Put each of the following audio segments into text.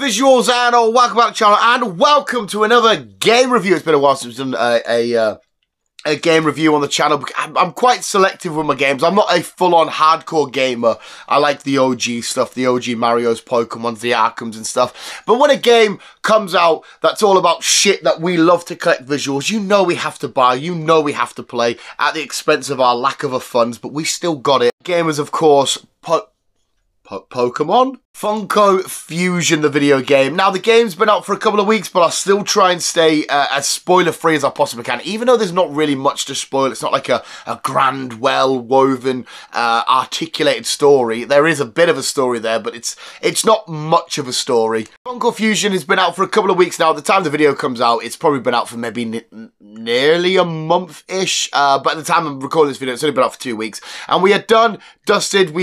visuals and welcome back to the channel and welcome to another game review. It's been a while since we've done a game review on the channel. I'm quite selective with my games. I'm not a full-on hardcore gamer. I like the OG stuff, the OG Mario's, Pokemons, the Arkhams and stuff. But when a game comes out that's all about shit that we love to collect visuals, you know we have to buy, you know we have to play at the expense of our lack of funds, but we still got it. Gamers, of course, Pokemon? Funko Fusion, the video game. Now, the game's been out for a couple of weeks, but I'll still try and stay as spoiler-free as I possibly can, even though there's not really much to spoil. It's not like a grand, well-woven, articulated story. There is a bit of a story there, but it's not much of a story. Funko Fusion has been out for a couple of weeks now. At the time the video comes out, it's probably been out for maybe nearly a month-ish, but at the time I'm recording this video, it's only been out for 2 weeks. And we are done, dusted,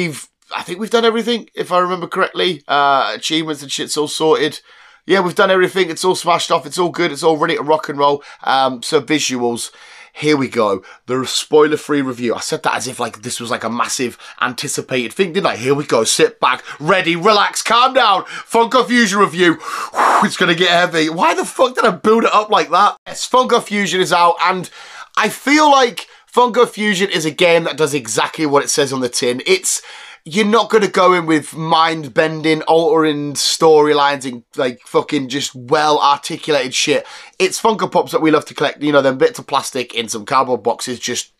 I think we've done everything, if I remember correctly. Achievements and shit's all sorted. Yeah, we've done everything. It's all smashed off. It's all good. It's all ready to rock and roll. So visuals, here we go. The spoiler-free review. I said that as if like this was like a massive anticipated thing, didn't I? Here we go. Sit back, ready, relax, calm down. Funko Fusion review. It's going to get heavy. Why the fuck did I build it up like that? Yes, Funko Fusion is out, and I feel like Funko Fusion is a game that does exactly what it says on the tin. You're not going to go in with mind-bending, altering storylines and, like, fucking just well-articulated shit. It's Funko Pops that we love to collect, you know, them bits of plastic in some cardboard boxes, just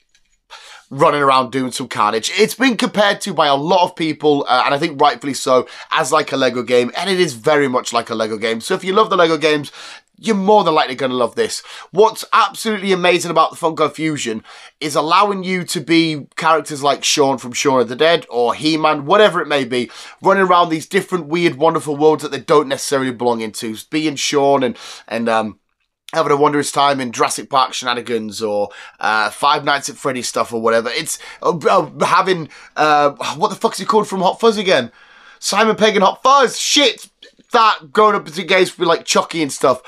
running around doing some carnage. It's been compared to by a lot of people, and I think rightfully so, as like a Lego game, and it is very much like a Lego game. So if you love the Lego games, you're more than likely going to love this. What's absolutely amazing about the Funko Fusion is allowing you to be characters like Shaun from Shaun of the Dead or He-Man, whatever it may be, running around these different weird, wonderful worlds that they don't necessarily belong into. Being Shaun and having a wondrous time in Jurassic Park shenanigans or Five Nights at Freddy's stuff or whatever. It's having, what the fuck's he called from Hot Fuzz again? Simon Pegg and Hot Fuzz. Shit! That going up to games with like Chucky and stuff.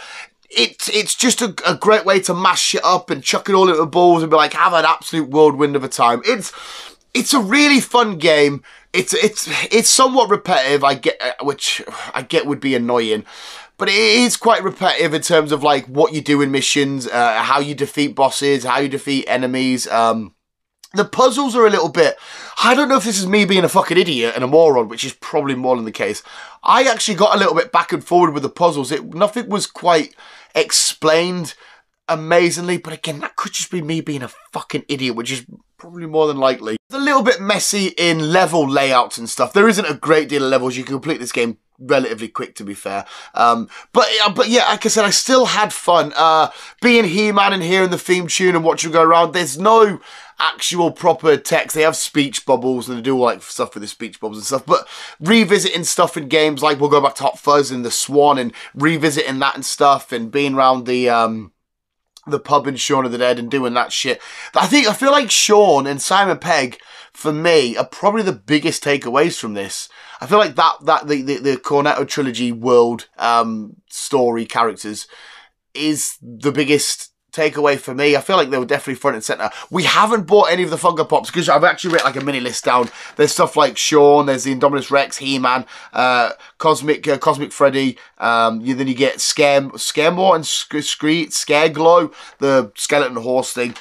It's just a great way to mash shit up and chuck it all into balls and be like, have an absolute whirlwind of a time. It's a really fun game. It's somewhat repetitive, which I get would be annoying. But it is quite repetitive in terms of like what you do in missions, how you defeat bosses, how you defeat enemies. The puzzles are a little bit, I don't know if this is me being a fucking idiot and a moron, which is probably more than the case. I actually got a little bit back and forward with the puzzles. Nothing was quite explained amazingly, but again, that could just be me being a fucking idiot, which is probably more than likely. It's a little bit messy in level layouts and stuff. There isn't a great deal of levels. You can complete this game relatively quick, to be fair. But yeah, like I said, I still had fun. Being He-Man and hearing the theme tune and watching go around, there's no actual proper text. They have speech bubbles and they do all like stuff with the speech bubbles and stuff, but revisiting stuff in games, like we'll go back to Hot Fuzz and the Swan and revisiting that and stuff and being around the pub in Shaun of the Dead and doing that shit. I feel like Shaun and Simon Pegg, for me, are probably the biggest takeaways from this. I feel like the Cornetto trilogy world story characters is the biggest takeaway for me. I feel like they were definitely front and center. We haven't bought any of the Funko Pops because I've actually written like a mini list down. There's stuff like Shaun, there's the Indominus Rex, He-Man, Cosmic Freddy. Then you get Scaremore and Scareglow, the skeleton horse thing.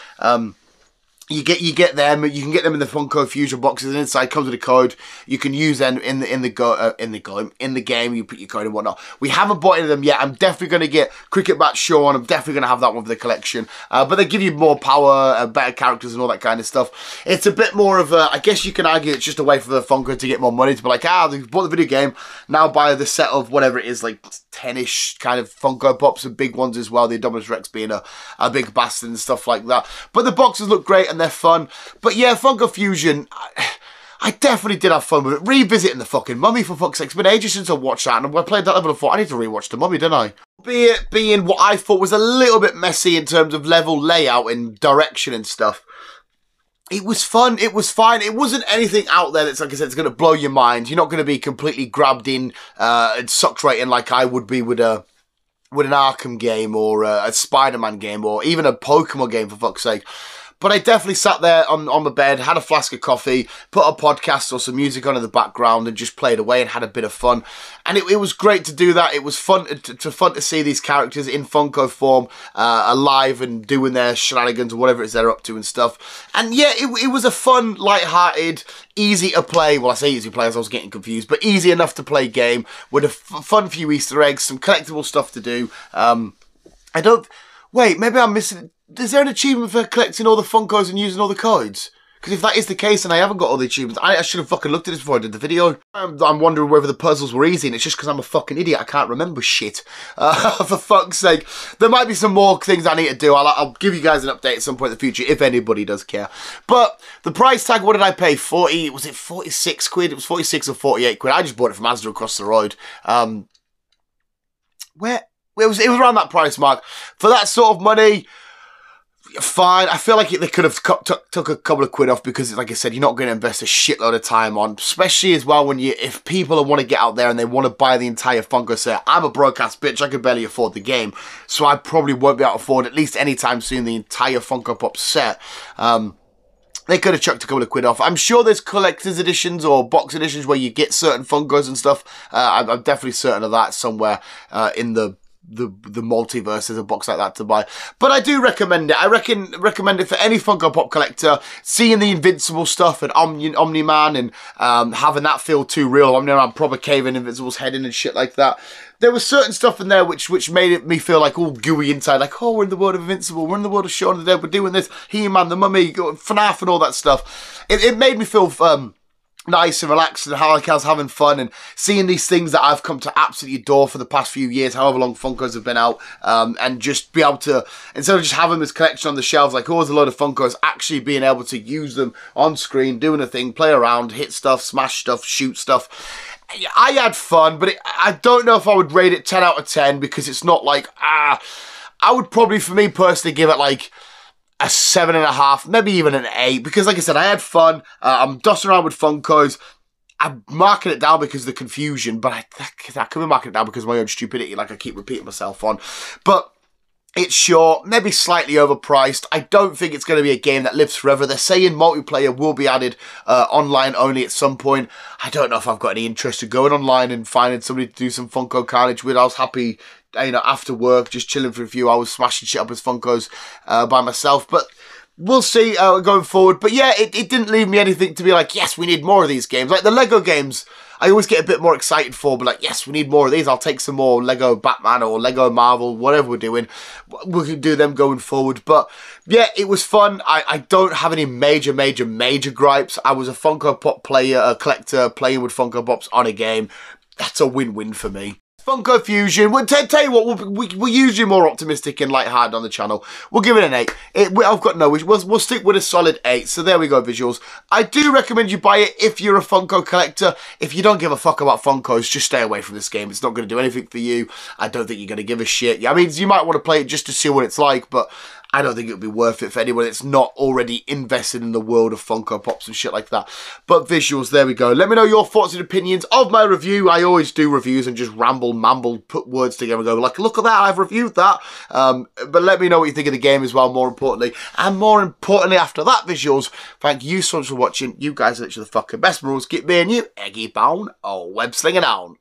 You get them. You can get them in the Funko Fusion boxes, and inside comes with a code. You can use them in the game. You put your code and whatnot. We haven't bought any of them yet. I'm definitely going to get Cricket Bat Shaun. I'm definitely going to have that one for the collection. But they give you more power, better characters, and all that kind of stuff. It's a bit more of a, I guess you can argue it's just a way for the Funko to get more money, to be like, they bought the video game, now buy the set of whatever it is, like 10-ish kind of Funko Pops and big ones as well. The Indominus Rex being a big bastard and stuff like that. But the boxes look great and they're fun. But yeah, Funko Fusion, I definitely did have fun with it. Revisiting the fucking Mummy, for fuck's sake. It's been ages since I watched that, and I played that level and thought, I need to rewatch the Mummy, didn't I? Be it being what I thought was a little bit messy in terms of level layout and direction and stuff, it was fun. It was fine. It wasn't anything out there that's, like I said, it's going to blow your mind. You're not going to be completely grabbed in and sucked right in like I would be with an Arkham game or a Spider-Man game or even a Pokemon game, for fuck's sake. But I definitely sat there on my bed, had a flask of coffee, put a podcast or some music on in the background and just played away and had a bit of fun. And it was great to do that. It was fun to see these characters in Funko form, alive and doing their shenanigans or whatever it is they're up to and stuff. And yeah, it was a fun, light-hearted, easy to play, well I say easy to play as I was getting confused, but easy enough to play game with a fun few Easter eggs, some collectible stuff to do. Wait, maybe I'm missing, is there an achievement for collecting all the Funkos and using all the codes? Because if that is the case and I haven't got all the achievements, I should have fucking looked at this before I did the video. I'm wondering whether the puzzles were easy and it's just because I'm a fucking idiot. I can't remember shit. For fuck's sake. There might be some more things I need to do. I'll give you guys an update at some point in the future if anybody does care. But the price tag, what did I pay? 40, was it 46 quid? It was 46 or 48 quid. I just bought it from Asda across the road. It was around that price mark. For that sort of money, fine. I feel like they could have took a couple of quid off because, like I said, you're not going to invest a shitload of time on, especially as well if people want to get out there and they want to buy the entire Funko set. I'm a broke-ass bitch. I could barely afford the game, so I probably won't be able to afford, at least anytime soon, the entire Funko Pop set. They could have chucked a couple of quid off. I'm sure there's collector's editions or box editions where you get certain Funkos and stuff. I'm definitely certain of that somewhere in the multiverse. There's a box like that to buy, but I do recommend it. I recommend it for any Funko Pop collector. Seeing the Invincible stuff and Omni-Man and having that feel too real. Omni-Man proper caving Invincible's head in and shit like that. There was certain stuff in there which made me feel like all gooey inside, like, oh, we're in the world of Invincible, we're in the world of Shaun of the Dead, we're doing this, He-Man, the Mummy, FNAF and all that stuff. It made me feel nice and relaxed and how I was having fun and seeing these things that I've come to absolutely adore for the past few years, however long Funkos have been out, and just be able to, instead of just having this collection on the shelves, like, oh, there's a load of Funkos, actually being able to use them on screen, doing a thing, play around, hit stuff, smash stuff, shoot stuff. I had fun, but I don't know if I would rate it 10 out of 10 because it's not like, I would probably, for me personally, give it like a 7.5, maybe even an 8, because like I said, I had fun. I'm dossing around with Funkos. I'm marking it down because of the confusion, but I could be marking it down because of my own stupidity, like I keep repeating myself on. But it's short, maybe slightly overpriced. I don't think it's going to be a game that lives forever. They're saying multiplayer will be added online only at some point. I don't know if I've got any interest in going online and finding somebody to do some Funko carnage with. I was happy, you know, after work, just chilling for a few hours, smashing shit up as Funkos by myself. But we'll see going forward. But yeah, it didn't leave me anything to be like, yes, we need more of these games. Like the Lego games, I always get a bit more excited for, but like, yes, we need more of these. I'll take some more Lego Batman or Lego Marvel, whatever we're doing. We can do them going forward. But yeah, it was fun. I don't have any major gripes. I was a Funko Pop player, a collector playing with Funko Pops on a game. That's a win-win for me. Funko Fusion. We'll tell you what, we're usually more optimistic and lighthearted on the channel. We'll give it an 8. I've got no wish. We'll stick with a solid 8. So there we go, visuals. I do recommend you buy it if you're a Funko collector. If you don't give a fuck about Funkos, just stay away from this game. It's not going to do anything for you. I don't think you're going to give a shit. I mean, you might want to play it just to see what it's like, but I don't think it would be worth it for anyone that's not already invested in the world of Funko Pops and shit like that. But visuals, there we go. Let me know your thoughts and opinions of my review. I always do reviews and just ramble, put words together and go like, look at that, I've reviewed that. But let me know what you think of the game as well, more importantly. And more importantly, after that, visuals, thank you so much for watching. You guys are literally the fucking best rules. Keep being you, eggy bound, or web slinging on.